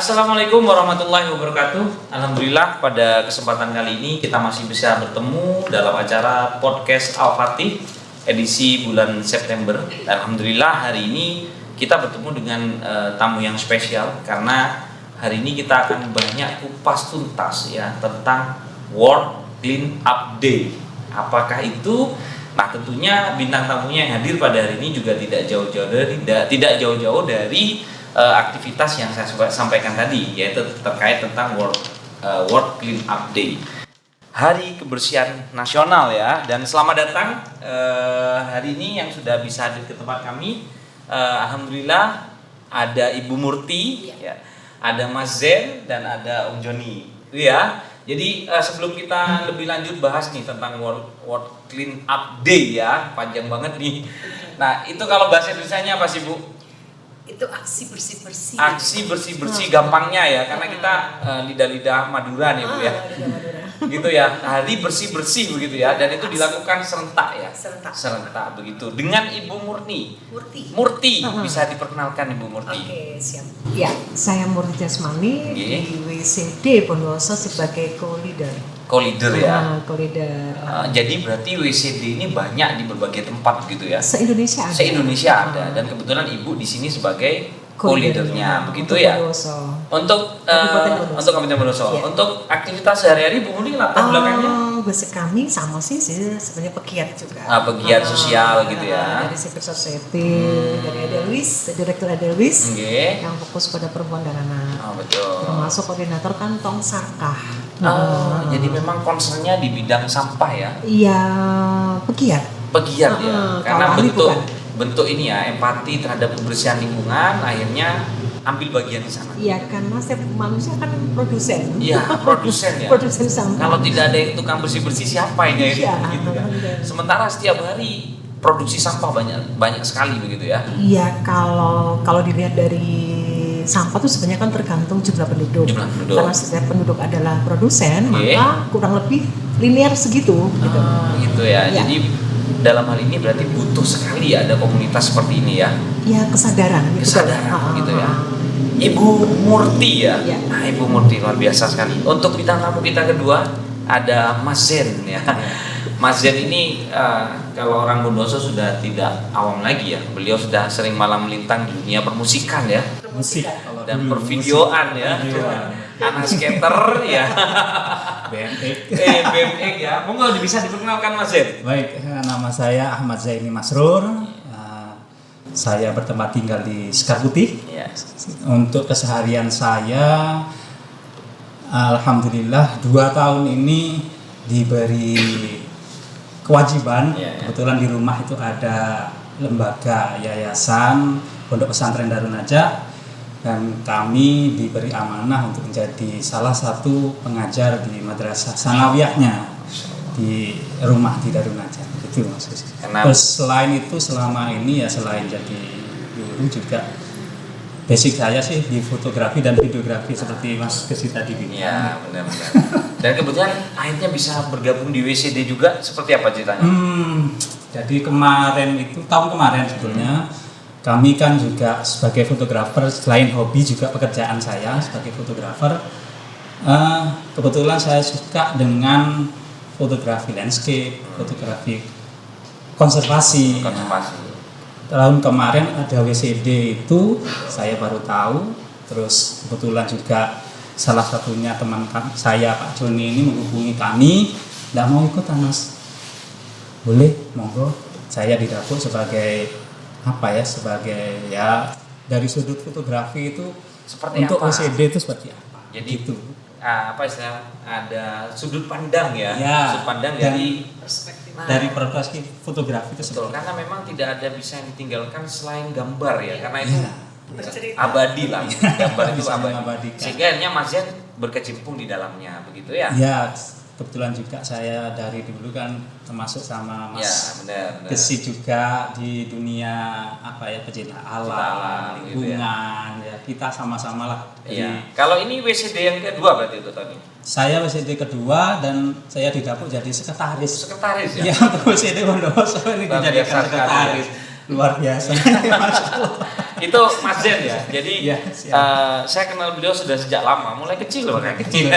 Assalamualaikum warahmatullahi wabarakatuh. Alhamdulillah pada kesempatan kali ini kita masih bisa bertemu dalam acara podcast Al-Fatih edisi bulan September. Alhamdulillah hari ini kita bertemu dengan tamu yang spesial karena hari ini kita akan banyak kupas tuntas ya tentang World Clean Up Day. Apakah itu? Nah tentunya bintang tamunya yang hadir pada hari ini juga tidak jauh-jauh dari aktivitas yang saya sampaikan tadi, yaitu terkait tentang World Clean Up Day, Hari Kebersihan Nasional ya. Dan selamat datang hari ini yang sudah bisa hadir ke tempat kami. Alhamdulillah ada Ibu Murti, ya, ada Mas Zen dan ada Om Joni, ya. Jadi sebelum kita lebih lanjut bahas nih tentang World Clean Up Day ya, panjang banget nih. Nah itu kalau bahasa Indonesianya apa sih Bu? Itu aksi bersih-bersih. Aksi bersih-bersih gampangnya ya, karena kita lidah-lidah Madura nih Bu ya. Gitu ya, hari bersih-bersih begitu ya, dan itu dilakukan serentak ya. Serentak begitu. Dengan Ibu Murti. Bisa diperkenalkan Ibu Murti. Oke, siap. Ya, saya Murti Jasmani di WCD Bondowoso sebagai co-leader ya. Jadi berarti WCD ini banyak di berbagai tempat gitu ya. Se-Indonesia ada. Dan kebetulan Ibu di sini sebagai co-leadernya begitu ya. Untuk Kabupaten Bondowoso. Ya. Untuk aktivitas sehari-hari Bu Murti latar belakangnya? Basic kami sama sih sebenarnya pegiat juga. Pegiat sosial gitu ya. Dari civil society, dari Edelweiss, Direktur Edelweiss, yang fokus pada perempuan dan anak. Betul. Termasuk koordinator kantong Sarkah. Jadi memang concernnya di bidang sampah ya? Iya, pegiat Ya, karena bentuk ini ya, empati terhadap kebersihan lingkungan, akhirnya ambil bagian di sana. Iya, karena setiap manusia kan produsen. Iya, produsen ya. Produsen sampah. Kalau tidak ada yang tukang bersih-bersih siapa ini? Iya, gitu kan. Sementara setiap hari produksi sampah banyak sekali begitu ya. Iya, kalau dilihat dari sampah itu sebenarnya kan tergantung jumlah penduduk. Karena setiap penduduk adalah produsen, maka kurang lebih linear segitu gitu. Gitu ya. Jadi dalam hal ini berarti butuh sekali ada komunitas seperti ini ya. Iya, kesadaran gitu ya. Ibu Murti ya. Nah, Ibu Murti luar biasa sekali. Untuk bintang tamu kita kedua ada Mas Zen ya. Mas Zen ini kalau orang Bondowoso sudah tidak awam lagi ya. Beliau sudah sering malam melintang di dunia permusikan ya. Musik dan pervideoan ya. Anak skater ya. BMX ya. Monggo bisa diperkenalkan Mas Zen. Baik, nama saya Ahmad Zaini Masrur. Saya bertempat tinggal di Sekar Putih. Untuk keseharian saya, alhamdulillah 2 tahun ini diberi kewajiban. Kebetulan di rumah itu ada lembaga yayasan Pondok Pesantren Darun Najah, dan kami diberi amanah untuk menjadi salah satu pengajar di madrasah sanawiyahnya di rumah di Darun Najah. Itu maksudnya. Terus selain itu selama ini ya selain jadi guru juga basic saya sih di fotografi dan videografi seperti Mas Kesi tadi bilang. Iya, benar-benar. Dan kebetulan akhirnya bisa bergabung di WCD juga, seperti apa ceritanya? Jadi tahun kemarin sebetulnya kami kan juga sebagai fotografer, selain hobi juga pekerjaan saya sebagai fotografer. Kebetulan saya suka dengan fotografi landscape, fotografi konservasi. Tahun kemarin ada WCD itu saya baru tahu. Terus kebetulan juga salah satunya teman saya Pak Joni ini menghubungi kami, tidak mau ikut Mas. Boleh, monggo. Saya didapuk sebagai sebagai dari sudut fotografi itu seperti untuk apa? WCD itu seperti apa? Jadi itu ada sudut pandang ya. Sudut pandang dari perspektif fotografi itu. Betul, karena memang tidak ada bisa yang ditinggalkan selain gambar ya. Karena itu abadi lah. Gambar itu abadi. Sehingga akhirnya Mas Zen berkecimpung di dalamnya begitu ya. Ya, kebetulan juga saya dari dulu kan termasuk sama Mas Kesi juga di dunia pecinta alam, lingkungan gitu ya. Kita sama-sama lah. Kalau ini WCD yang kedua berarti itu tadi. Saya WCD kedua dan saya didapuk jadi sekretaris ya. Ya, untuk WCD Bondowoso ini dijadikan sekretaris. Luar biasa. Itu Mas Zen ya. Jadi Iya, saya kenal beliau sudah sejak lama, mulai kecil loh kan. kecil.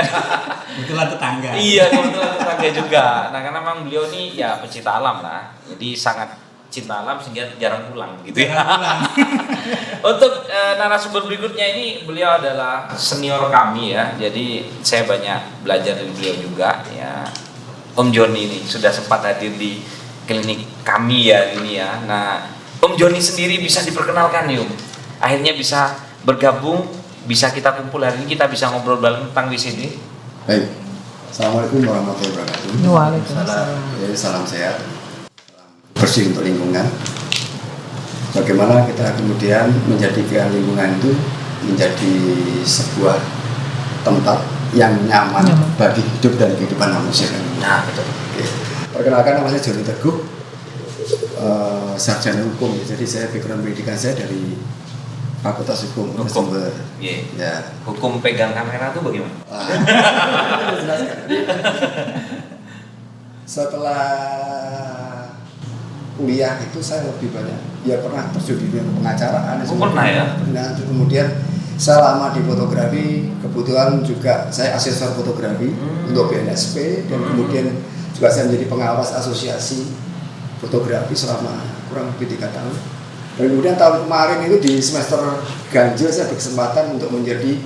Kebetulan tetangga. Iya, kebetulan tetangga juga. Nah, karena memang beliau ini ya pecinta alam lah. Jadi sangat cinta alam sehingga jarang pulang gitu ya. Untuk narasumber berikutnya ini beliau adalah senior kami ya. Jadi saya banyak belajar dari beliau juga ya. Om Joni ini sudah sempat hadir di klinik kami ya ini ya. Nah, Om Joni sendiri bisa diperkenalkan nih Om. Akhirnya bisa bergabung, bisa kita kumpul hari ini, kita bisa ngobrol bareng tentang WCD. Baik, Assalamualaikum warahmatullahi wabarakatuh. Waalaikumsalam. Salam sehat, bersih untuk lingkungan. Bagaimana kita kemudian menjadikan lingkungan itu menjadi sebuah tempat yang nyaman bagi hidup dan kehidupan manusia. Nah, betul. Oke. Perkenalkan, nama saya Joni Teguh, sarjana hukum. Jadi saya background pendidikan saya dari Fakultas Hukum. Hukum. Yeah. Ya. Hukum pegang kamera itu bagaimana? Jelaskan. Setelah kuliah itu saya lebih banyak ya pernah terjun di dunia pengacaraan. Pernah ya? Nah, kemudian saya lama di fotografi, kebetulan juga saya asesor fotografi untuk BNSP dan kemudian juga saya menjadi pengawas asosiasi fotografi selama kurang lebih 3 tahun. Dan kemudian tahun kemarin itu di semester ganjil saya berkesempatan untuk menjadi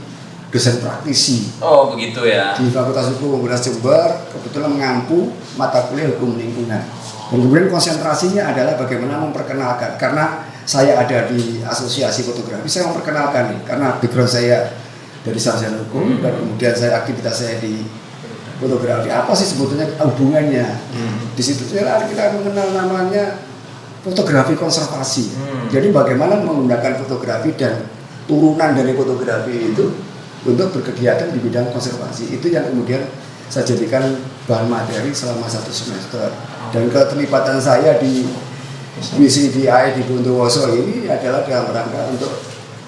dosen praktisi. Oh begitu ya. Di Fakultas Hukum Universitas Jember, kebetulan mengampu mata kuliah hukum lingkungan. Dan kemudian konsentrasinya adalah bagaimana memperkenalkan, karena saya ada di asosiasi fotografi, saya memperkenalkan nih, karena background saya dari sarjana hukum dan kemudian aktivitas saya di fotografi. Apa sih sebetulnya hubungannya? Di situ kita mengenal namanya fotografi konservasi. Jadi bagaimana menggunakan fotografi dan turunan dari fotografi itu untuk berkegiatan di bidang konservasi. Itu yang kemudian saya jadikan bahan materi selama 1 semester. Dan keterlibatan saya di WCDI di Bondowoso ini adalah dalam rangka untuk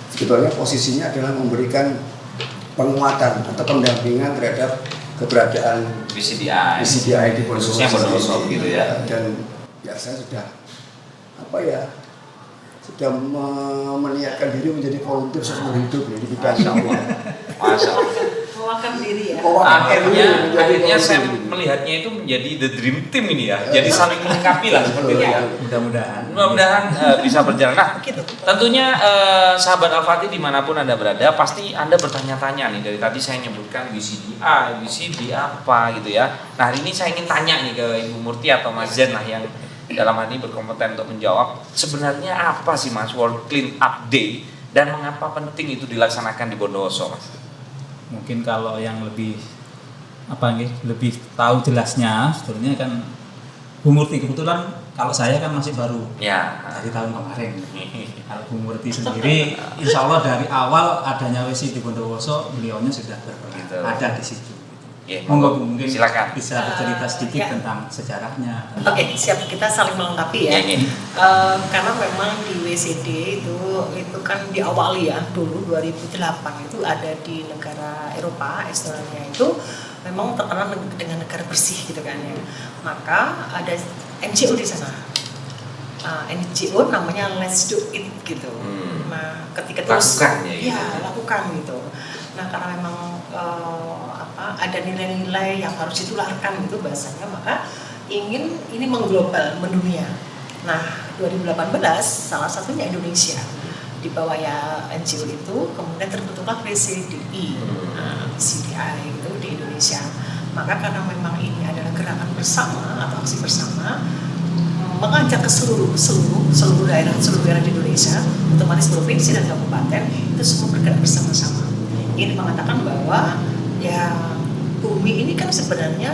sebetulnya posisinya adalah memberikan penguatan atau pendampingan terhadap keberadaan WCDI di Bondowoso gitu ya. Dan ya saya sudah meniatkan diri menjadi volunteer seumur hidup ya, di bidang Masya Allah. Mewakili diri ya. Akhirnya saya melihatnya itu menjadi the dream team ini ya. Jadi saling melengkapi lah seperti itu ya. Mudah-mudahan bisa berjalan. Nah, tentunya sahabat Al-Fatih dimanapun Anda berada, pasti Anda bertanya-tanya nih. Dari tadi saya nyebutkan WCD apa gitu ya. Nah, hari ini saya ingin tanya nih ke Ibu Murti atau Mas Zen lah yang dalam hal ini berkompeten untuk menjawab. Sebenarnya apa sih Mas World Clean Up Day dan mengapa penting itu dilaksanakan di Bondowoso, Mas? Mungkin kalau yang lebih tahu jelasnya sebetulnya kan Bu Murti, kebetulan kalau saya kan masih baru ya dari tahun kemarin. Kalau Bu Murti sendiri insya Allah dari awal adanya WC di Bondowoso beliaunya sudah ada di situ. Monggo Bu, mungkin silakan bisa bercerita sedikit tentang sejarahnya. Oke, siap, kita saling melengkapi ya. Karena memang di WCD itu kan diawali ya dulu 2008 itu ada di negara Eropa, Estonia itu memang terkenal dengan negara bersih gitu kan ya. Maka ada NGO di sana. NGO namanya Let's Do It gitu. Nah, ketika terus lakukan gitu. Nah, karena memang ada nilai-nilai yang harus ditularkan gitu bahasanya, maka ingin ini mengglobal, mendunia. Nah, 2018 salah satunya Indonesia di bawah ya NGO itu, kemudian terbentuklah WCDI, CDI itu di Indonesia. Maka karena memang ini adalah gerakan bersama atau aksi bersama, mengajak ke seluruh daerah di Indonesia, otomatis provinsi dan kabupaten itu semua bergerak bersama-sama. Ini mengatakan bahwa ya bumi ini kan sebenarnya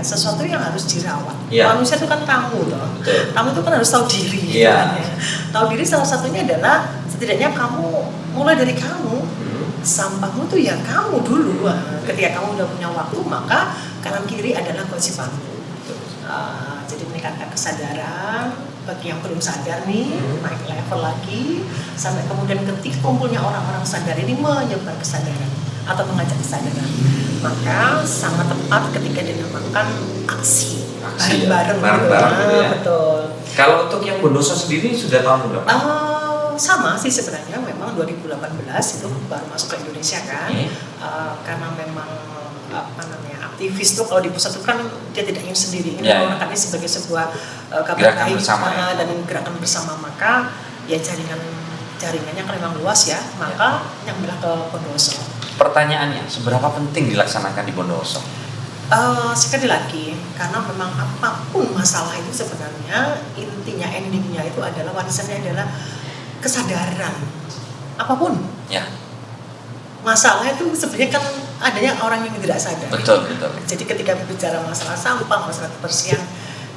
sesuatu yang harus dirawat. Manusia itu kan tamu toh. Tamu itu kan harus tahu diri. Tahu diri salah satunya adalah setidaknya kamu mulai dari kamu. Sampahmu tuh ya kamu dulu. Ketika kamu udah punya waktu, maka kanan kiri adalah kewajibanmu. Jadi meningkatkan kesadaran bagi yang belum sadar nih, naik level lagi sampai kemudian ketika kumpulnya orang-orang sadar ini menyebar kesadaran atau mengajak kesadaran, maka sangat tepat ketika dinamakan aksi bareng-bareng gitu ya. Betul. Kalau untuk yang Bondowoso sendiri sudah tahun berapa? Sama sih sebenarnya, memang 2018 itu baru masuk ke Indonesia kan. Karena memang aktivis tuh kalau di pusat itu kan dia tidak ingin sendiri, ingin menggunakan ini sebagai sebuah kabar baik dan gerakan bersama, maka ya jaringannya kan memang luas ya, maka nyambilah ke Bondowoso. Pertanyaannya, seberapa penting dilaksanakan di Bondowoso? Sekali lagi, karena memang apapun masalah itu sebenarnya intinya, endingnya itu adalah warisannya adalah kesadaran. Apapun. Ya. Masalah itu sebenarnya kan adanya orang yang tidak sadar. Betul. Jadi ketika bicara masalah sampah, masalah kebersihan,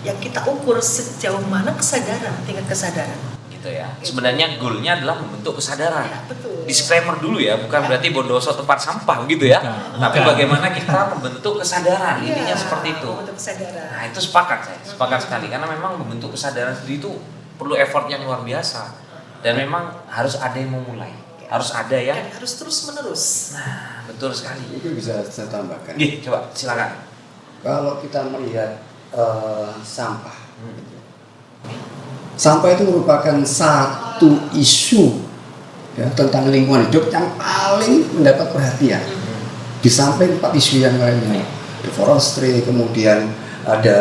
yang kita ukur sejauh mana kesadaran, tingkat kesadaran. Gitu ya. Sebenarnya goalnya adalah membentuk kesadaran. Ya, betul. Disclaimer dulu ya, bukan berarti Bondowoso tempat sampah gitu ya. Tapi bagaimana kita membentuk kesadaran, intinya seperti itu. Membentuk kesadaran. Nah itu sepakat sekali, karena memang membentuk kesadaran sendiri itu perlu effort yang luar biasa. Dan memang harus ada yang memulai. Harus ada ya. Dan harus terus menerus. Nah, betul sekali. Itu bisa saya tambahkan. Coba silakan. Kalau kita melihat sampah, sampah itu merupakan satu isu ya, tentang lingkungan hidup yang paling mendapat perhatian. Di samping 4 isu yang lainnya, deforestasi, kemudian ada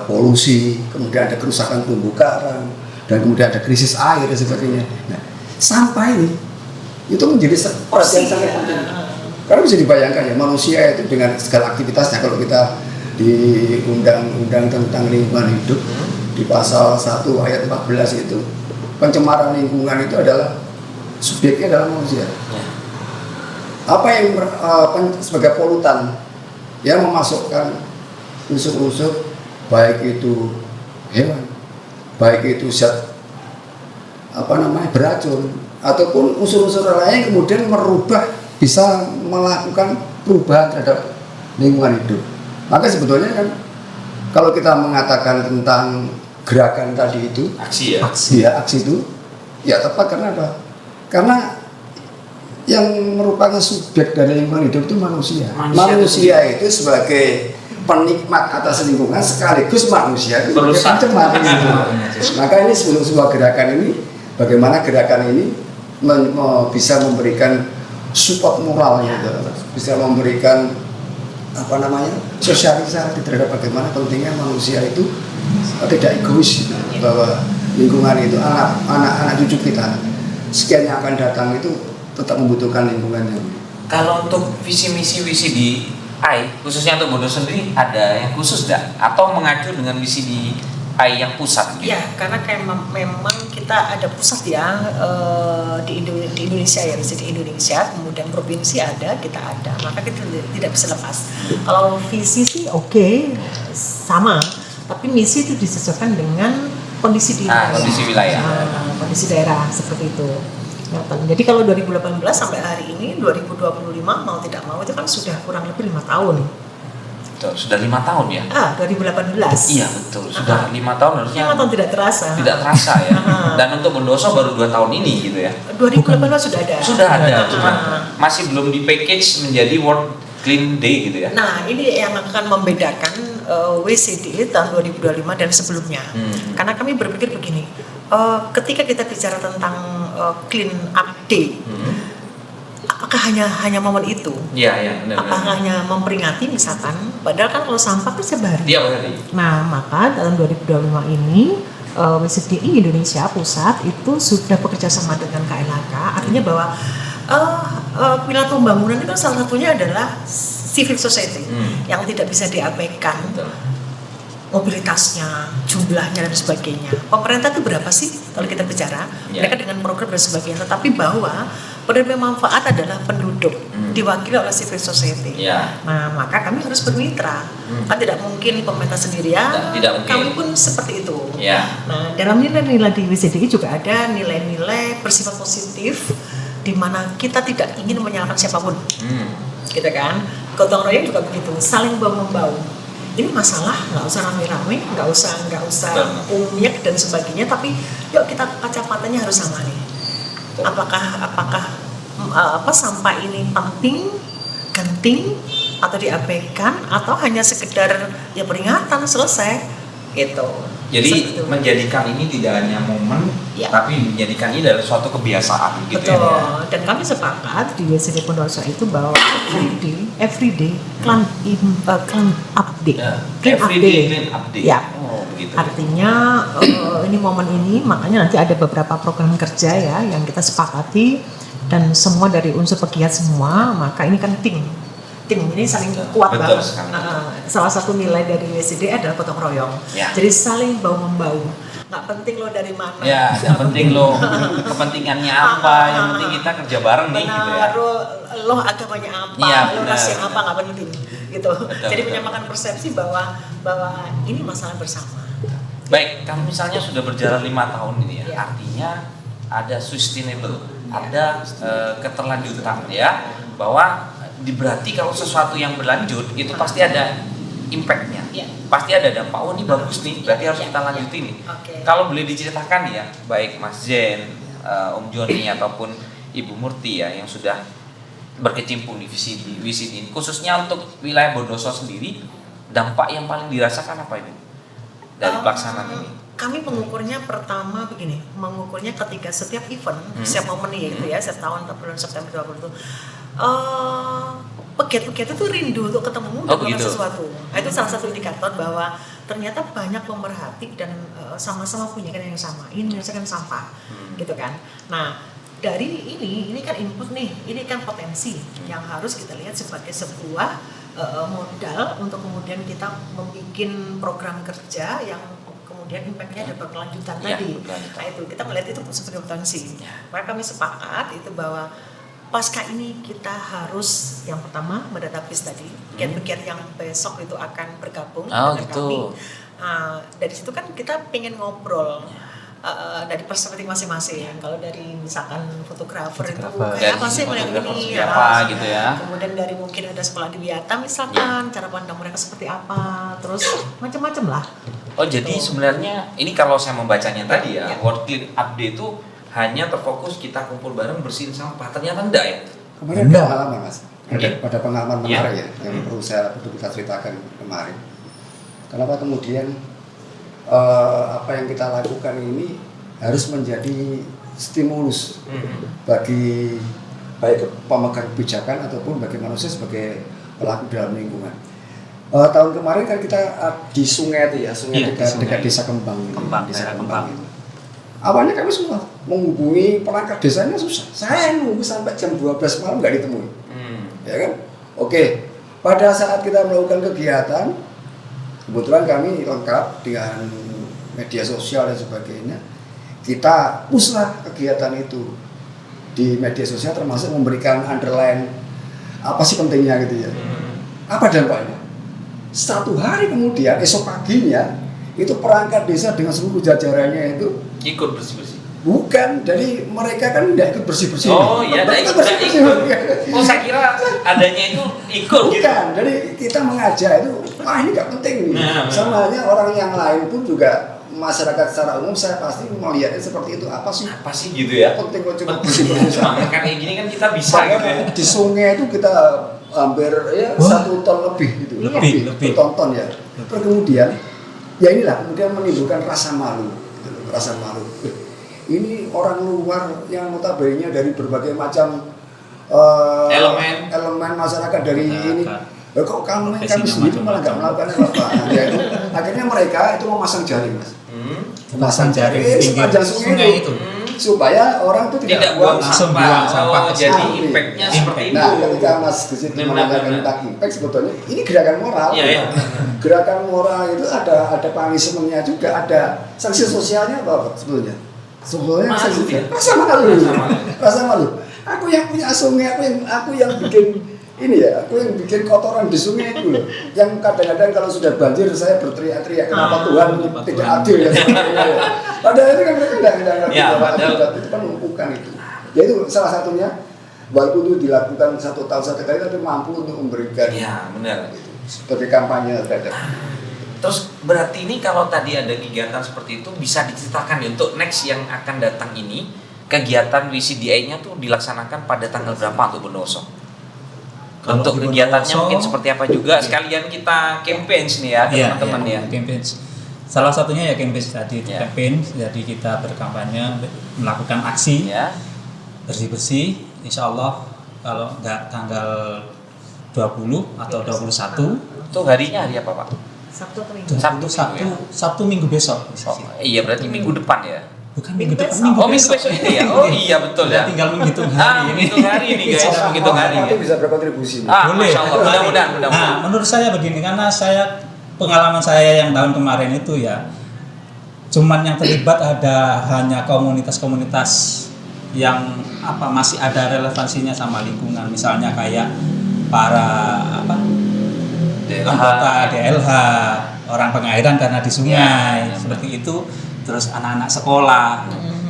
polusi, kemudian ada kerusakan terumbu karang, dan kemudian ada krisis air dan sebagainya. Nah, sampah ini itu menjadi perhatian sangat penting. Karena bisa dibayangkan ya, manusia itu dengan segala aktivitasnya, kalau kita di undang-undang tentang lingkungan hidup di pasal 1 ayat 14 itu, pencemaran lingkungan itu adalah subjeknya adalah manusia. Apa yang sebagai polutan yang memasukkan unsur-unsur baik itu hewan, baik itu zat beracun, ataupun unsur-unsur lain kemudian bisa melakukan perubahan terhadap lingkungan hidup. Maka sebetulnya kan kalau kita mengatakan tentang gerakan tadi itu, aksi itu ya tepat. Karena apa? Karena yang merupakan subjek dari lingkungan hidup itu manusia. Manusia itu sebagai penikmat atas lingkungan sekaligus manusia itu sebagai pencemar. Maka ini sebuah gerakan ini, bagaimana gerakan ini bisa memberikan support moralnya, bisa memberikan sosialisasi terhadap bagaimana pentingnya manusia itu tidak egois, bahwa lingkungan itu anak cucu kita sekian yang akan datang itu tetap membutuhkan lingkungannya. Kalau untuk visi misi di AI khususnya untuk Bondowoso sendiri ada yang khusus enggak, atau mengacu dengan visi di AI yang pusat gitu? Ya, karena memang kita ada pusat ya, di Indonesia ya, di Indonesia, kemudian provinsi ada, kita ada, maka kita tidak bisa lepas. Kalau visi sih oke, sama, tapi misi itu disesuaikan dengan kondisi wilayah, kondisi daerah seperti itu. Jadi kalau 2018 sampai hari ini 2025 mau tidak mau itu kan sudah kurang lebih 5 tahun. Betul, sudah 5 tahun ya? 2018. Iya betul, sudah 5 tahun harusnya. 5 tahun tidak terasa. Tidak terasa ya. Dan untuk Bondowoso baru 2 tahun ini gitu ya? 2018 sudah ada. Sudah ada, cuma masih belum di package menjadi World Clean Day gitu ya? Nah ini yang akan membedakan WCD tahun 2025 dan sebelumnya. Karena kami berpikir begini, ketika kita bicara tentang Clean Up Day, apakah hanya momen itu? Iya, benar. Apakah hanya memperingati misalkan? Padahal kan kalau sampah kan setiap hari. Iya, benar. Nah, maka tahun 2025 ini WCDI Indonesia Pusat itu sudah bekerja sama dengan KLHK, artinya bahwa pilar pembangunan itu salah satunya adalah civil society yang tidak bisa diabaikan. Betul. Mobilitasnya, jumlahnya dan sebagainya. Pemerintah itu berapa sih kalau kita bicara? Mereka dengan program dan sebagainya. Tetapi bahwa penerima manfaat adalah penduduk, diwakili oleh civil society. Nah, maka kami harus bermitra. Kan tidak mungkin pemerintah sendirian. Tidak mungkin. Kami pun seperti itu. Nah, dalam nilai-nilai di WCDI juga ada nilai-nilai bersifat positif, di mana kita tidak ingin menyalahkan siapapun. Gitu kan? Gotong royong juga begitu, saling bahu-membahu. Ini masalah nggak usah rame-rame, nggak usah umyak dan sebagainya, tapi yuk kita kacamatanya harus sama nih. Apakah sampah ini penting, genting, atau diabaikan, atau hanya sekedar ya peringatan selesai gitu. Jadi Seperti itu. menjadikan ini tidak hanya momen, Ya. tapi menjadikan ini adalah suatu kebiasaan gitu Betul. ya. Dan kami sepakat di WCD Bondowoso itu bahwa everyday clean update. Ya, Clean everyday update. clean update. Ya. Oh, begitu. Artinya ini momen ini makanya nanti ada beberapa program kerja ya yang kita sepakati dan semua dari unsur pegiat semua, maka ini kan tim ini saling kuat Betul banget. sekali. Salah satu nilai dari WCD adalah gotong royong. Ya. Jadi saling bau membau. Nggak penting lo dari mana. Ya, yang penting lo kepentingannya apa, yang penting kita kerja bareng nih gitu ya. Benar, lo agamanya apa, Iya, lo benar, rasnya benar. apa nggak penting gitu. Betul, Jadi betul. menyamakan persepsi bahwa ini masalah bersama. Baik, kalau misalnya sudah berjalan 5 tahun ini ya, Ya. artinya ada sustainable, Ya. ada keterlanjutan ya, bahwa berarti kalau sesuatu yang berlanjut itu pasti ada impactnya, Ya. pasti ada dampak. Oh ini bagus nih, berarti harus Ya, kita ya. lanjutin nih. Oke. Kalau boleh diceritakan ya, baik Mas Zen, Om Joni ataupun Ibu Murti ya yang sudah berkecimpung di WCD ini, khususnya untuk wilayah Bondowoso sendiri, dampak yang paling dirasakan apa ini dari pelaksanaan ini? Kami mengukurnya pertama begini, mengukurnya ketika setiap event, setiap momen gitu ya, setiap tahun bulan September 20 itu, pegiat-pegiat itu rindu untuk ketemu dan melakukan begitu. sesuatu. Nah, itu salah satu indikator bahwa ternyata banyak pemerhati dan sama-sama punya kan yang sama, ingin menyelesaikan sampah, gitu kan. Nah, dari ini kan input nih, ini kan potensi yang harus kita lihat sebagai sebuah modal untuk kemudian kita membuat program kerja yang kemudian impactnya ada berkelanjutan Ya, tadi. berkelanjutan. Nah itu kita melihat itu sebagai potensi. Ya. Maka kami sepakat itu bahwa pasca ini kita harus yang pertama mendatabase tadi pegiat-pegiat yang besok itu akan bergabung Oh, dengan gitu. kami. Dari situ kan kita pengen ngobrol. Dari perspektif masing-masing. Kalau dari misalkan fotografer itu kayak Dari apa sih melihat fotografer ini seperti apa gitu ya. Kemudian dari mungkin ada sekolah di Wiata misalkan cara pandang mereka seperti apa, terus macam-macam lah. Oh jadi sebenarnya ini kalau saya membacanya tadi ya, Ya. World Clean Update itu hanya terfokus kita kumpul bareng bersihin sampah, ternyata enggak ya? Kemarin ada Enggak. pengalaman mas, ada pengalaman Iya. menarik ya, yang perlu kita ceritakan kemarin. Kenapa kemudian apa yang kita lakukan ini harus menjadi stimulus bagi baik pemegang kebijakan ataupun bagi manusia sebagai pelaku dalam lingkungan. Tahun kemarin kan kita di sungai itu ya, sungai Iya, dekat, di sungai. dekat desa Kembang, desa daerah Kembang. Kembang. Itu. Awalnya kami semua menghubungi perangkat desanya susah. Saya nunggu sampai jam 12 malam nggak ditemui. Ya kan? Oke. Pada saat kita melakukan kegiatan, kebetulan kami lengkap dengan media sosial dan sebagainya. Kita pushlah kegiatan itu di media sosial, termasuk memberikan underline apa sih pentingnya gitu ya. Apa dampaknya? 1 hari kemudian, esok paginya itu perangkat desa dengan seluruh jajarannya itu Ikut bersih-bersih. bukan, jadi mereka kan tidak ikut bersih-bersih. Oh iya, Mereka ikut. bersih-bersih. Oh saya kira adanya itu ikut gitu. Bukan, jadi kita mengajak itu, wah ini nggak penting nih. Nah, Sama halnya orang yang lain pun juga, masyarakat secara umum saya pasti melihatnya seperti itu. Apa sih Apa sih gitu ya? penting kok cuma Penting bersih-bersih cuma saja. kayak gini kan kita bisa gitu ya. Di sungai itu kita hampir ya Wah. 1 ton lebih gitu, Lebih. bertonton ya. Terus kemudian ya inilah kemudian menimbulkan rasa malu, gitu loh, rasa malu. Ini orang luar yang notabene dari berbagai macam elemen masyarakat dari ini. Loh, kok kami Profesinya sendiri malah nggak macam-macam. melakukan apa? Ya, itu, akhirnya mereka itu memasang jaring mas, Memasang jaring di pinggir sepanjang sungai itu. supaya orang itu Tidak tidak buang langsung sampah. buang sampah Oh, ke jadi situ. impactnya Impact. seperti itu. Nah, ketika Mas Gesit Benar, menanyakan benar. tentang impact, sebetulnya ini gerakan moral. Iya, iya. Gerakan moral itu ada punishment-nya juga, ada sanksi sosialnya apa sebetulnya? Sebetulnya Malu, sanksi ya? rasa malu. Rasa malu. Rasa malu. Aku yang punya sungai, aku yang bikin ini ya, aku yang bikin kotoran di sungai itu loh. Yang kadang-kadang kalau sudah banjir saya berteriak-teriak kenapa Tuhan kenapa tidak Tuhan? adil ya. Padahal itu kan mereka tidak Ya, padahal- itu kan melumpuhkan itu. Ya itu salah satunya, walaupun itu dilakukan 1 tahun 1 kali tapi mampu untuk memberikan Iya, benar. itu, sebagai kampanye terhadap. Terus berarti ini kalau tadi ada kegiatan seperti itu bisa diceritakan ya untuk next yang akan datang ini kegiatan WCDI-nya tuh dilaksanakan pada tanggal berapa untuk Bondowoso? Kalau Untuk di kegiatannya Bondowoso, mungkin seperti apa juga sekalian kita campaign nih ya ke Iya, teman-teman iya, ya. campaigns. Salah satunya ya campaign tadi, Ya. campaign. Jadi kita berkampanye, melakukan aksi Ya. bersih-bersih. Insya Allah kalau nggak tanggal 20 atau 21, Itu harinya hari apa, Pak? Sabtu atau Minggu? Sabtu Minggu besok. Oh, iya berarti minggu depan ya. Bukan Minggu minggu depan, besok. Oh, minggu besok itu ya. Oh iya betul ya. Tinggal menghitung Ah, hari ini. menghitung hari nih guys, menghitung hari Nanti ya. bisa berkontribusi. Ah, Boleh. Masya Allah, mudah-mudahan. Nah, menurut saya begini, karena pengalaman saya yang tahun kemarin itu ya, cuman yang terlibat hanya komunitas-komunitas yang masih ada relevansinya sama lingkungan, misalnya kayak para anggota DLH, orang pengairan karena di sungai, seperti itu, terus anak-anak sekolah.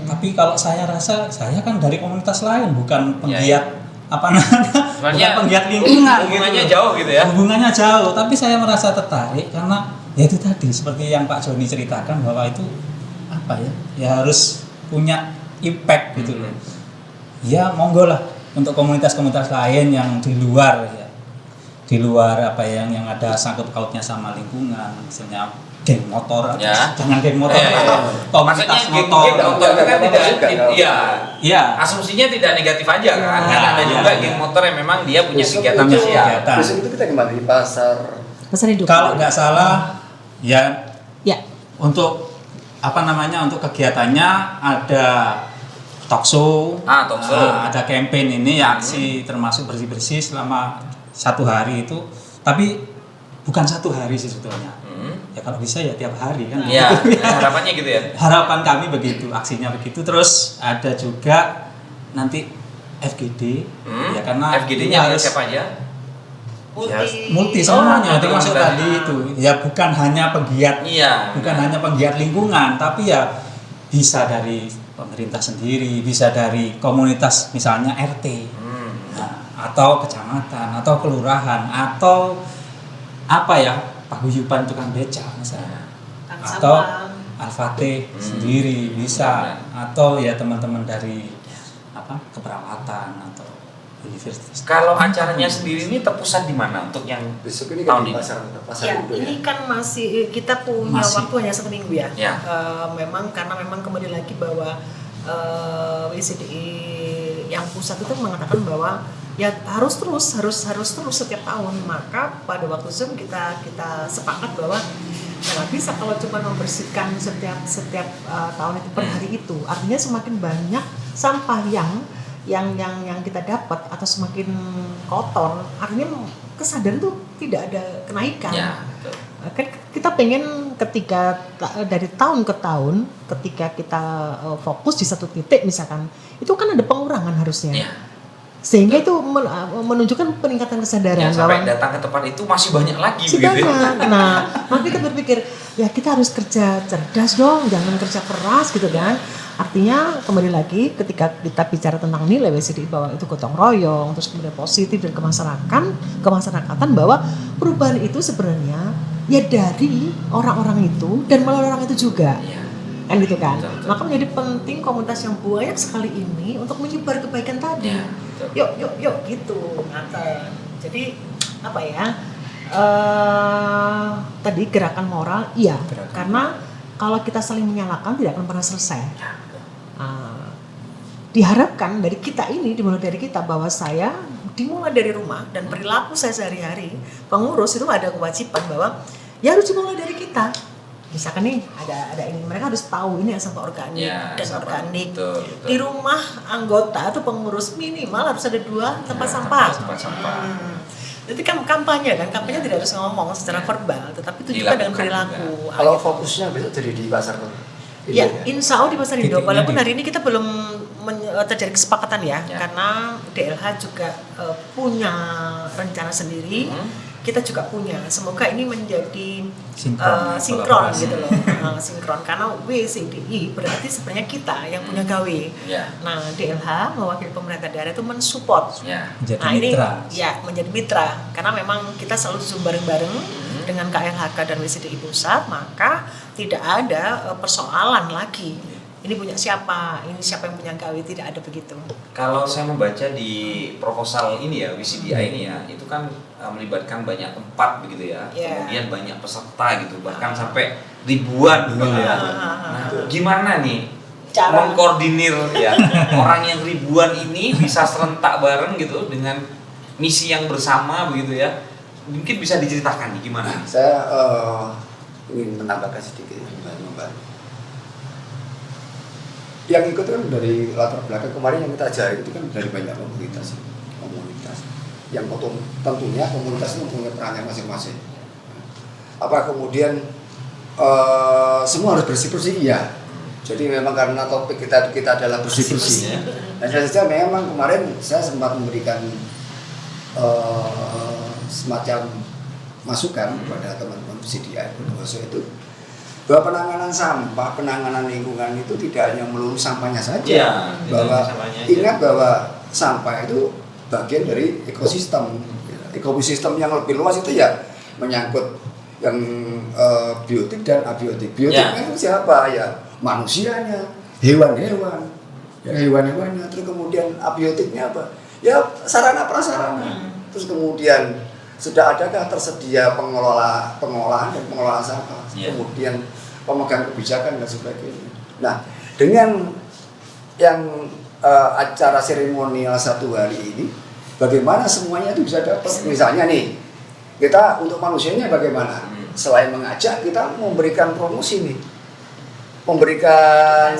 Tapi kalau saya rasa, saya kan dari komunitas lain, bukan penggiat bukan penggiat lingkungan. Hubungannya gitu. jauh gitu ya. Hubungannya jauh, tapi saya merasa tertarik karena ya itu tadi seperti yang Pak Joni ceritakan bahwa itu ya harus punya impact gitu loh. Ya monggo lah untuk komunitas-komunitas lain yang di luar yang ada sangkut pautnya sama lingkungan, misalnya geng motor, Ya. jangan geng motor, Maksudnya komunitas geng motor. motor itu kan tidak, iya. Iya. Asumsinya tidak negatif aja kan, Ya, karena ada ya, juga ya. geng motor yang memang dia punya Besok kegiatan itu- sosial. kegiatan. Besok itu kita kembali di pasar. Pasar hidup. Kalau nggak salah, ya Ya. untuk untuk kegiatannya ada talk show, Talk show. ada campaign ini ya, aksi termasuk bersih-bersih selama 1 hari itu, tapi bukan 1 hari sih sebetulnya. Ya kalau bisa ya tiap hari kan. Iya, harapannya gitu ya. Harapan kami begitu, aksinya begitu. Terus ada juga nanti FGD, ya karena FGD-nya harus siapa aja? ya, multi semuanya, termasuk multi. tadi itu. Ya bukan hanya penggiat, Iya. bukan hanya penggiat lingkungan, tapi ya bisa dari pemerintah sendiri, bisa dari komunitas misalnya RT, atau kecamatan, atau kelurahan, atau paguyuban tukang beca misalnya, atau Al-Fatih sendiri bisa, atau ya teman-teman dari keperawatan atau universitas. Kalau acaranya sendiri ini terpusat di mana untuk yang Besok ini tahun kan di ini? pasar Ya, hidup ya. ini kan kita punya Masih. waktu hanya 1 minggu ya. Ya. Memang kembali lagi bahwa WCDI yang pusat itu mengatakan bahwa ya harus terus setiap tahun. Maka pada waktu Zoom kita sepakat bahwa nggak bisa kalau cuma membersihkan setiap tahun itu per hari itu. Artinya semakin banyak sampah yang kita dapat atau semakin kotor, artinya kesadaran tuh tidak ada kenaikan. Ya, betul. Kan kita pengen ketika dari tahun ke tahun, ketika kita fokus di satu titik misalkan, itu kan ada pengurangan harusnya. Ya. Sehingga itu menunjukkan peningkatan kesadaran Ya, sampai bahwa datang ke tempat itu masih banyak lagi masih begitu. banyak. Nah, maka kita berpikir ya kita harus kerja cerdas dong, jangan kerja keras gitu kan. Artinya kembali lagi ketika kita bicara tentang nilai WCDI bahwa itu gotong royong, terus kemudian positif dan kemasyarakatan bahwa perubahan itu sebenarnya ya dari orang-orang itu dan melalui orang itu juga. Iya. Kan gitu kan. Betul. Maka menjadi penting komunitas yang banyak sekali ini untuk menyebar kebaikan tadi. Ya, betul. Yuk gitu. Ngaten. Jadi apa ya? Tadi gerakan moral, iya. Gerakan. Karena kalau kita saling menyalahkan tidak akan pernah selesai. Diharapkan dari kita ini, dimulai dari kita bahwa saya dimulai dari rumah dan perilaku saya sehari-hari, pengurus itu ada kewajiban bahwa ya harus dimulai dari kita. Misalkan nih ada ini, mereka harus tahu ini sampah organik Ya, dan sampah. organik. Betul. Di rumah anggota atau pengurus minimal harus ada 2 tempat Ya, sampah. tempat sampah. Jadi kampanye tidak harus ngomong secara verbal, tetapi tunjukkan Dilakukan dengan perilaku. Kalau fokusnya besok jadi di pasar Ya, insya Allah di pasar hidup. Titiknya Walaupun di- hari ini kita belum terjadi kesepakatan ya, Ya. karena DLH juga punya rencana sendiri. Kita juga punya. Semoga ini menjadi Sinkron, sinkron kolaborasi. gitu loh. Sinkron karena WCDI berarti sebenarnya kita yang punya gawe. Ya. Nah, DLH mewakili pemerintah daerah itu mensupport. Ya. Menjadi Nah ini mitra. ya menjadi mitra karena memang kita selalu zoom bareng-bareng dengan KLHK dan WCDI pusat, maka tidak ada persoalan lagi. Ini punya siapa? Ini siapa yang punya gawe? Tidak ada begitu. Kalau saya membaca di proposal ini ya, WCDI ini ya, itu kan melibatkan banyak tempat begitu ya. Ya. Kemudian banyak peserta gitu, bahkan sampai ribuan gitu ya. Nah, gimana nih Cara. mengkoordinir ya orang yang ribuan ini bisa serentak bareng gitu dengan misi yang bersama begitu ya. Mungkin bisa diceritakan nih gimana? Saya ingin menambahkan sedikit Mbak. Yang ikut kan dari latar belakang kemarin yang kita ajari itu kan dari banyak komunitas. Yang tentunya komunitas itu mempunyai perannya masing-masing. Apa kemudian semua harus bersih-bersih? Iya. Jadi memang karena topik kita adalah bersih-bersih. Dan saja memang kemarin saya sempat memberikan semacam masukan kepada teman-teman CDI itu bahwa penanganan sampah, penanganan lingkungan itu tidak hanya melulu sampahnya saja, Ya, bahwa sampahnya aja. ingat bahwa sampah itu bagian dari ekosistem. Ekosistem yang lebih luas itu ya menyangkut yang biotik dan abiotik. Biotiknya itu siapa ya? Manusianya, hewan-hewannya, terus kemudian abiotiknya apa? Ya sarana prasarana. Terus kemudian sudah adakah tersedia pengolahan dan pengelolaan sampah, kemudian pemegang kebijakan dan sebagainya. Nah, dengan yang acara seremonial 1 hari ini, bagaimana semuanya itu bisa dapat? Misalnya nih, kita untuk manusianya bagaimana? Selain mengajak, kita memberikan promosi nih, memberikan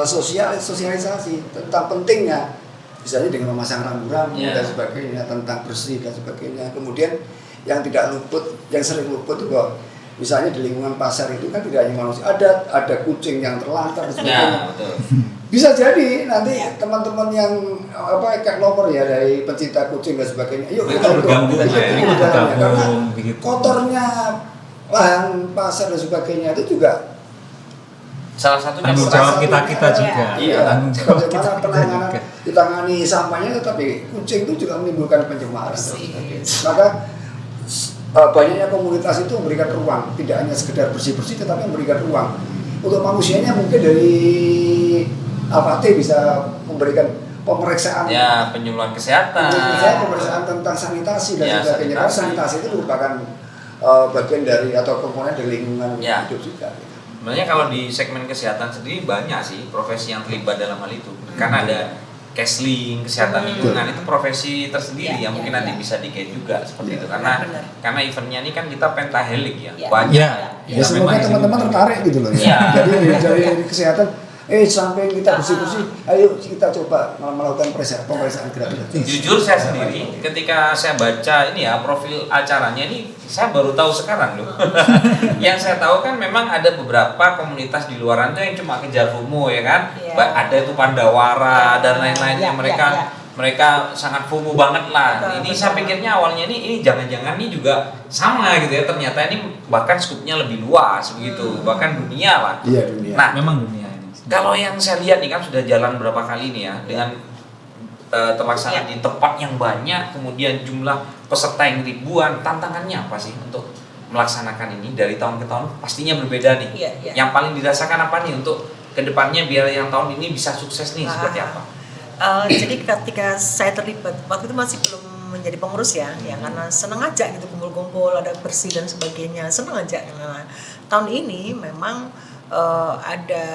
sosialisasi tentang pentingnya, misalnya dengan memasang rambu-rambu dan sebagainya, tentang bersih dan sebagainya. Kemudian yang tidak luput, yang sering luput itu bahwa misalnya di lingkungan pasar itu kan tidak hanya manusia, ada kucing yang terlantar dan sebagainya. Betul. Bisa jadi nanti teman-teman yang cat lover ya, dari pencinta kucing dan sebagainya, yuk kita bergabung karena begitu. kotornya lahan pasar dan sebagainya itu juga Salah satunya Tanggung jawab kita juga. Iya. Tanggung jawab bagaimana kita penanganan juga. ditangani sampahnya, tetapi kucing itu juga menimbulkan pencemaran dan sebagainya. Maka banyaknya komunitas itu memberikan ruang, tidak hanya sekedar bersih-bersih, tetapi memberikan ruang untuk manusianya. Mungkin dari AFAT bisa memberikan pemeriksaan, penyuluhan kesehatan, pemeriksaan tentang sanitasi dan sebagainya. Karena sanitasi itu merupakan bagian dari atau komponen dari lingkungan hidup juga. Sebenarnya kalau di segmen kesehatan sendiri banyak sih profesi yang terlibat dalam hal itu. Kan ada counseling, kesehatan lingkungan, itu profesi tersendiri yang mungkin nanti bisa dikait juga seperti itu. Karena eventnya ini kan kita pentahelik ya, banyak. Ya semoga teman-teman tertarik gitu loh ya. Jadi dari kesehatan, sampai kita bersih-bersih, ayo kita coba melakukan pemeriksaan gratis. Jujur saya sendiri ketika saya baca ini ya profil acaranya ini, saya baru tahu sekarang loh. Yang saya tahu kan memang ada beberapa komunitas di luaran itu yang cuma kejar FOMO ya kan. Ada itu Pandawara dan lain-lainnya, mereka sangat FOMO banget lah. Ini saya pikirnya awalnya ini jangan-jangan ini juga sama gitu ya. Ternyata ini bahkan skupnya lebih luas begitu, bahkan dunia lah. Iya, dunia. Nah, memang dunia ini. kalau yang saya lihat nih kan sudah jalan berapa kali nih ya, dengan terlaksana di tempat yang banyak, kemudian jumlah peserta yang ribuan, tantangannya apa sih untuk melaksanakan ini dari tahun ke tahun? Pastinya berbeda nih. Yang paling dirasakan apa nih untuk kedepannya biar yang tahun ini bisa sukses nih, seperti apa? Jadi ketika saya terlibat, waktu itu masih belum menjadi pengurus ya, karena senang aja gitu, kumpul-kumpul, ada bersih dan sebagainya, senang aja. Nah, tahun ini memang ada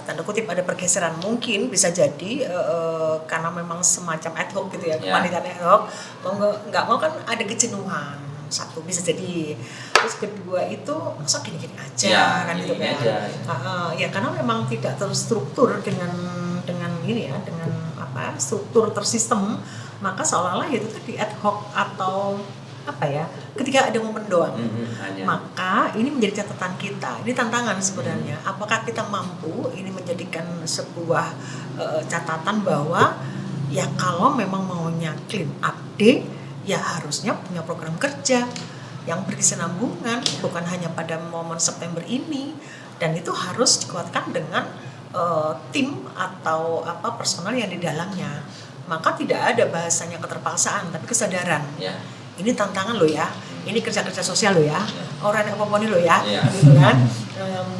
tanda kutip ada pergeseran, mungkin bisa jadi karena memang semacam ad hoc gitu ya, kepanitiaan ad hoc, nggak mau kan ada kejenuhan, satu bisa jadi, terus kedua itu masa gini-gini aja kan gitu kan, ya karena memang tidak terstruktur dengan ini ya, dengan struktur tersistem, maka seolah-olah itu tadi ad hoc atau ketika ada momen doang. Maka ini menjadi catatan kita, ini tantangan sebenarnya. Apakah kita mampu ini menjadikan sebuah catatan bahwa ya kalau memang maunya clean up day, ya harusnya punya program kerja yang berkesinambungan, bukan hanya pada momen September ini, dan itu harus dikuatkan dengan tim atau personal yang di dalamnya. Maka tidak ada bahasanya keterpaksaan, tapi kesadaran. Ini tantangan lo ya, ini kerja-kerja sosial lo ya, orang yang apa-apa lo ya, gitu kan.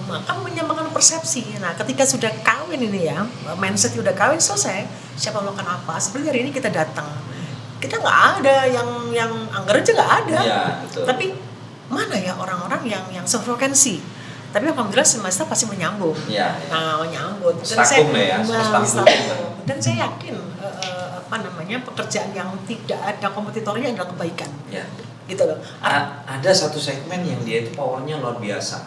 Maka menyamakan persepsi. Nah, ketika sudah kawin ini ya, mindset udah kawin, selesai, siapa melakukan apa, seperti hari ini kita datang, kita nggak ada yang anggaran aja nggak ada, tapi mana ya orang-orang yang sefrekuensi, Tapi alhamdulillah semesta pasti menyambung. Ya. Nah, menyambut. Setakum lah ya, semesta setakum. Dan saya yakin pekerjaan yang tidak ada kompetitornya adalah kebaikan. Ya. Gitu loh. Ada satu segmen yang dia itu powernya luar biasa.